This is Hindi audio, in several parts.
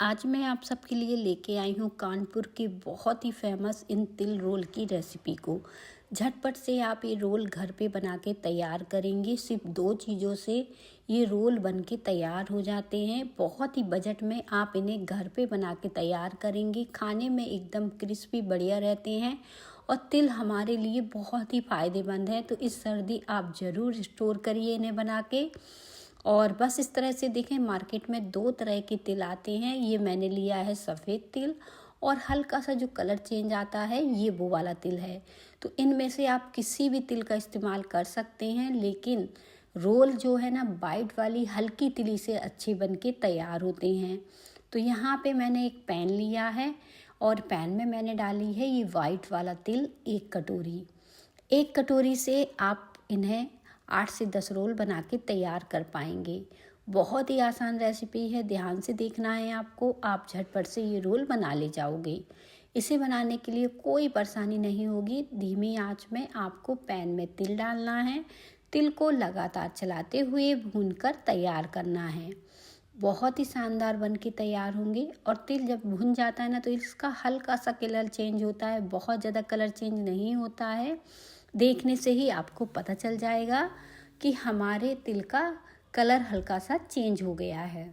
आज मैं आप सबके लिए लेके आई हूँ कानपुर की बहुत ही फेमस इन तिल रोल की रेसिपी को। झटपट से आप ये रोल घर पे बना के तैयार करेंगे। सिर्फ 2 चीज़ों से ये रोल बन के तैयार हो जाते हैं। बहुत ही बजट में आप इन्हें घर पे बना के तैयार करेंगे। खाने में एकदम क्रिस्पी बढ़िया रहते हैं और तिल हमारे लिए बहुत ही फ़ायदेमंद है। तो इस सर्दी आप ज़रूर स्टोर करिए इन्हें बना के। और बस इस तरह से देखें, मार्केट में 2 तरह के तिल आते हैं। ये मैंने लिया है सफ़ेद तिल, और हल्का सा जो कलर चेंज आता है ये वो वाला तिल है। तो इनमें से आप किसी भी तिल का इस्तेमाल कर सकते हैं, लेकिन रोल जो है ना, वाइट वाली हल्की तिली से अच्छे बन के तैयार होते हैं। तो यहाँ पे मैंने एक पैन लिया है और पैन में मैंने डाली है ये वाइट वाला तिल 1 कटोरी। 1 कटोरी से आप इन्हें 8 से 10 रोल बना के तैयार कर पाएंगे। बहुत ही आसान रेसिपी है, ध्यान से देखना है आपको। आप झटपट से ये रोल बना ले जाओगे। इसे बनाने के लिए कोई परेशानी नहीं होगी। धीमी आंच में आपको पैन में तिल डालना है। तिल को लगातार चलाते हुए भूनकर तैयार करना है। बहुत ही शानदार बन के तैयार होंगे। और तिल जब भुन जाता है ना, तो इसका हल्का सा कलर चेंज होता है, बहुत ज़्यादा कलर चेंज नहीं होता है। देखने से ही आपको पता चल जाएगा कि हमारे तिल का कलर हल्का सा चेंज हो गया है।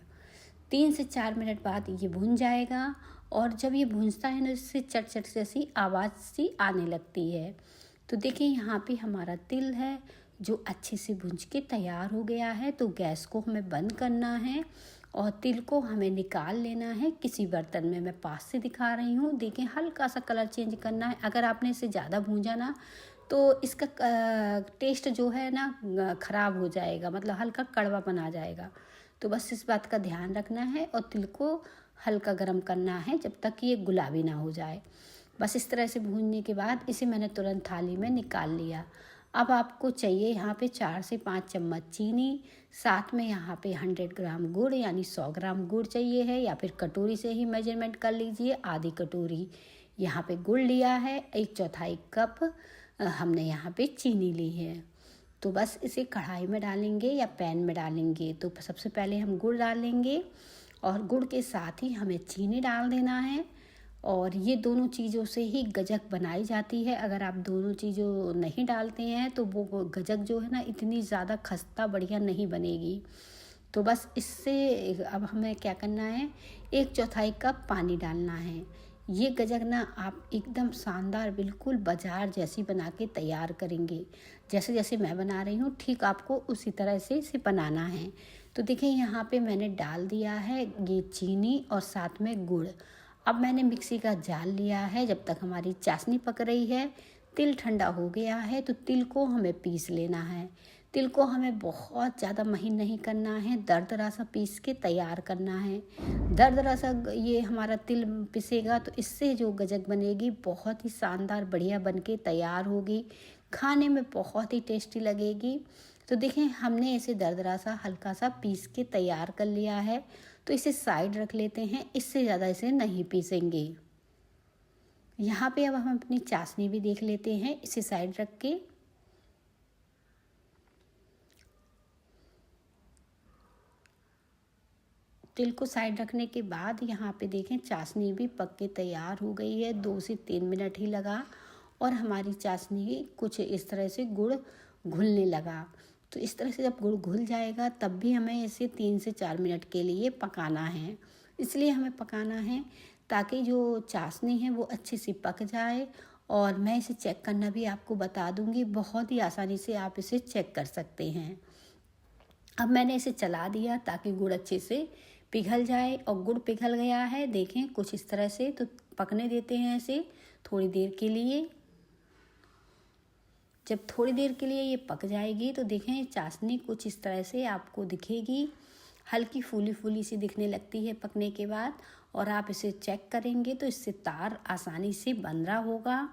3 से 4 मिनट बाद ये भुन जाएगा। और जब ये भुनता है ना, इससे चट चट जैसी आवाज़ सी आने लगती है। तो देखिए, यहाँ पे हमारा तिल है जो अच्छे से भुंज के तैयार हो गया है। तो गैस को हमें बंद करना है और तिल को हमें निकाल लेना है किसी बर्तन में। मैं पास से दिखा रही हूँ। देखिए, हल्का सा कलर चेंज करना है। अगर आपने इसे ज़्यादा भूंजा ना, तो इसका टेस्ट जो है ना ख़राब हो जाएगा, मतलब हल्का कड़वापन आ जाएगा। तो बस इस बात का ध्यान रखना है और तिल को हल्का गर्म करना है जब तक ये गुलाबी ना हो जाए। बस इस तरह से भूनने के बाद इसे मैंने तुरंत थाली में निकाल लिया। अब आपको चाहिए यहाँ पे 4 से 5 चम्मच चीनी, साथ में यहाँ पे 100 ग्राम गुड़ यानी 100 ग्राम गुड़ चाहिए है, या फिर कटोरी से ही मेजरमेंट कर लीजिए, आधी कटोरी यहाँ पे गुड़ लिया है। 1/4 कप हमने यहाँ पे चीनी ली है। तो बस इसे कढ़ाई में डालेंगे या पैन में डालेंगे। तो सबसे पहले हम गुड़ डालेंगे और गुड़ के साथ ही हमें चीनी डाल देना है। और ये दोनों चीज़ों से ही गजक बनाई जाती है। अगर आप दोनों चीज़ों नहीं डालते हैं तो वो गजक जो है ना, इतनी ज़्यादा खस्ता बढ़िया नहीं बनेगी। तो बस इससे अब हमें क्या करना है, 1/4 कप पानी डालना है। ये गजक ना आप एकदम शानदार, बिल्कुल बाजार जैसी बना के तैयार करेंगे। जैसे जैसे मैं बना रही हूँ, ठीक आपको उसी तरह से इसे बनाना है। तो देखिए, यहाँ पे मैंने डाल दिया है ये चीनी और साथ में गुड़। अब मैंने मिक्सी का जार लिया है। जब तक हमारी चाशनी पक रही है, तिल ठंडा हो गया है, तो तिल को हमें पीस लेना है। तिल को हमें बहुत ज़्यादा महीन नहीं करना है, दरदरा सा पीस के तैयार करना है। दरदरा सा ये हमारा तिल पिसेगा तो इससे जो गजक बनेगी बहुत ही शानदार बढ़िया बन के तैयार होगी। खाने में बहुत ही टेस्टी लगेगी। तो देखें, हमने इसे दरदरा सा हल्का सा पीस के तैयार कर लिया है। तो इसे साइड रख लेते हैं, इससे ज़्यादा इसे नहीं पीसेंगे। यहाँ पे अब हम अपनी चाशनी भी देख लेते हैं, इसे साइड रख के। तिल को साइड रखने के बाद यहाँ पे देखें, चाशनी भी पक के तैयार हो गई है। 2 से 3 मिनट ही लगा और हमारी चाशनी कुछ इस तरह से गुड़ घुलने लगा। तो इस तरह से जब गुड़ घुल जाएगा, तब भी हमें इसे 3 से 4 मिनट के लिए पकाना है। इसलिए हमें पकाना है ताकि जो चाशनी है वो अच्छे से पक जाए। और मैं इसे चेक करना भी आपको बता दूंगी, बहुत ही आसानी से आप इसे चेक कर सकते हैं। अब मैंने इसे चला दिया ताकि गुड़ अच्छे से पिघल जाए। और गुड़ पिघल गया है, देखें कुछ इस तरह से। तो पकने देते हैं इसे थोड़ी देर के लिए। जब थोड़ी देर के लिए ये पक जाएगी तो देखें, चाशनी कुछ इस तरह से आपको दिखेगी, हल्की फूली फूली सी दिखने लगती है पकने के बाद। और आप इसे चेक करेंगे तो इससे तार आसानी से बन रहा होगा,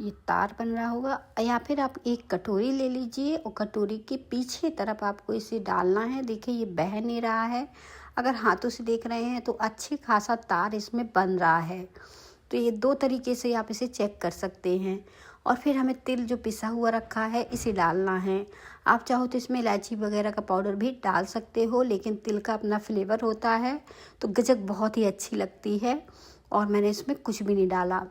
ये तार बन रहा होगा। या फिर आप एक कटोरी ले लीजिए और कटोरी के पीछे तरफ आपको इसे डालना है। देखिए, ये बह नहीं रहा है। अगर हाथों से देख रहे हैं तो अच्छी खासा तार इसमें बन रहा है। तो ये 2 तरीके से आप इसे चेक कर सकते हैं। और फिर हमें तिल जो पिसा हुआ रखा है इसे डालना है। आप चाहो तो इसमें इलायची वगैरह का पाउडर भी डाल सकते हो, लेकिन तिल का अपना फ्लेवर होता है तो गज्जक बहुत ही अच्छी लगती है। और मैंने इसमें कुछ भी नहीं डाला।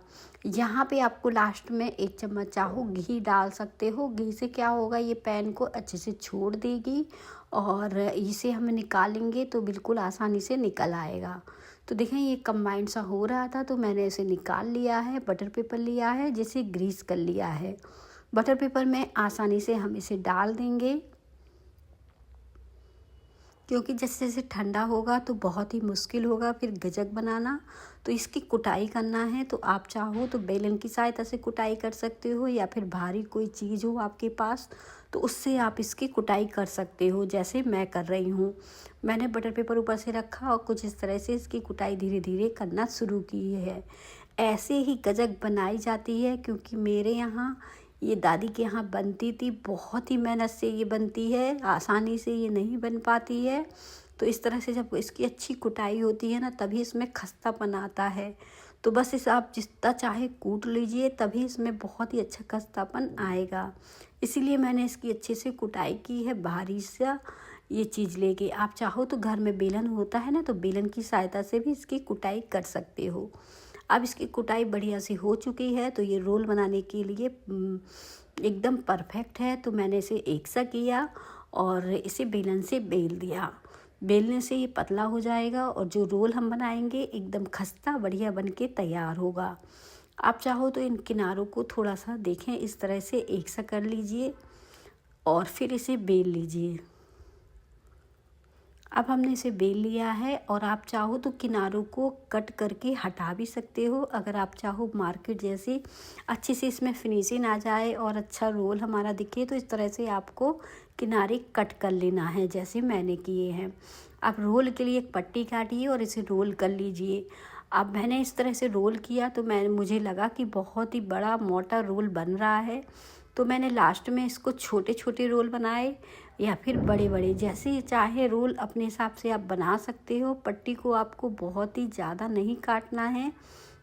यहाँ पे आपको लास्ट में 1 चम्मच चाहो घी डाल सकते हो। घी से क्या होगा, ये पैन को अच्छे से छोड़ देगी और इसे हम निकालेंगे तो बिल्कुल आसानी से निकल आएगा। तो देखें ये कंबाइंड सा हो रहा था तो मैंने इसे निकाल लिया है। बटर पेपर लिया है जिसे ग्रीस कर लिया है। बटर पेपर में आसानी से हम इसे डाल देंगे, क्योंकि जैसे जैसे ठंडा होगा तो बहुत ही मुश्किल होगा फिर गज्जक बनाना। तो इसकी कुटाई करना है तो आप चाहो तो बेलन की सहायता से कुटाई कर सकते हो, या फिर भारी कोई चीज़ हो आपके पास तो उससे आप इसकी कुटाई कर सकते हो, जैसे मैं कर रही हूँ। मैंने बटर पेपर ऊपर से रखा और कुछ इस तरह से इसकी कुटाई धीरे धीरे करना शुरू की है। ऐसे ही गज्जक बनाई जाती है, क्योंकि मेरे यहाँ ये दादी के यहाँ बनती थी। बहुत ही मेहनत से ये बनती है, आसानी से ये नहीं बन पाती है। तो इस तरह से जब इसकी अच्छी कुटाई होती है ना, तभी इसमें खस्तापन आता है। तो बस इस आप जितना चाहे कूट लीजिए, तभी इसमें बहुत ही अच्छा खस्तापन आएगा। इसीलिए मैंने इसकी अच्छे से कुटाई की है भारी सा ये चीज़ लेके। आप चाहो तो घर में बेलन होता है ना, तो बेलन की सहायता से भी इसकी कुटाई कर सकते हो। अब इसकी कुटाई बढ़िया सी हो चुकी है तो ये रोल बनाने के लिए एकदम परफेक्ट है। तो मैंने इसे एक सा किया और इसे बेलन से बेल दिया। बेलने से ये पतला हो जाएगा और जो रोल हम बनाएंगे एकदम खस्ता बढ़िया बन के तैयार होगा। आप चाहो तो इन किनारों को थोड़ा सा देखें, इस तरह से एक सा कर लीजिए और फिर इसे बेल लीजिए। अब हमने इसे बेल लिया है और आप चाहो तो किनारों को कट करके हटा भी सकते हो। अगर आप चाहो मार्केट जैसी अच्छी से इसमें फिनिशिंग आ जाए और अच्छा रोल हमारा दिखे, तो इस तरह से आपको किनारे कट कर लेना है जैसे मैंने किए हैं। आप रोल के लिए एक पट्टी काटिए और इसे रोल कर लीजिए। अब मैंने इस तरह से रोल किया तो मुझे लगा कि बहुत ही बड़ा मोटा रोल बन रहा है, तो मैंने लास्ट में इसको छोटे छोटे रोल बनाए या फिर बड़े बड़े, जैसे चाहे रोल अपने हिसाब से आप बना सकते हो। पट्टी को आपको बहुत ही ज़्यादा नहीं काटना है,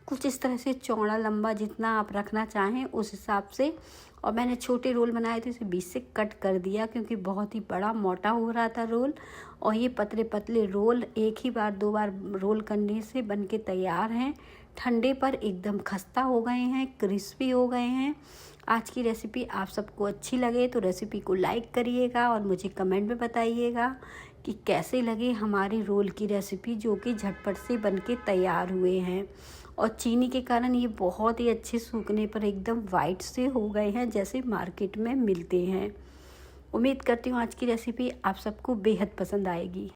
कुछ इस तरह से चौड़ा लंबा जितना आप रखना चाहें उस हिसाब से। और मैंने छोटे रोल बनाए थे, इसे बीच से कट कर दिया क्योंकि बहुत ही बड़ा मोटा हो रहा था रोल। और ये पतले पतले रोल एक ही बार 2 बार रोल करने से बन के तैयार हैं। ठंडे पर एकदम खस्ता हो गए हैं, क्रिस्पी हो गए हैं। आज की रेसिपी आप सबको अच्छी लगे तो रेसिपी को लाइक करिएगा और मुझे कमेंट में बताइएगा कि कैसे लगे हमारी रोल की रेसिपी, जो कि झटपट से बनके तैयार हुए हैं। और चीनी के कारण ये बहुत ही अच्छे सूखने पर एकदम वाइट से हो गए हैं, जैसे मार्केट में मिलते हैं। उम्मीद करती हूँ आज की रेसिपी आप सबको बेहद पसंद आएगी।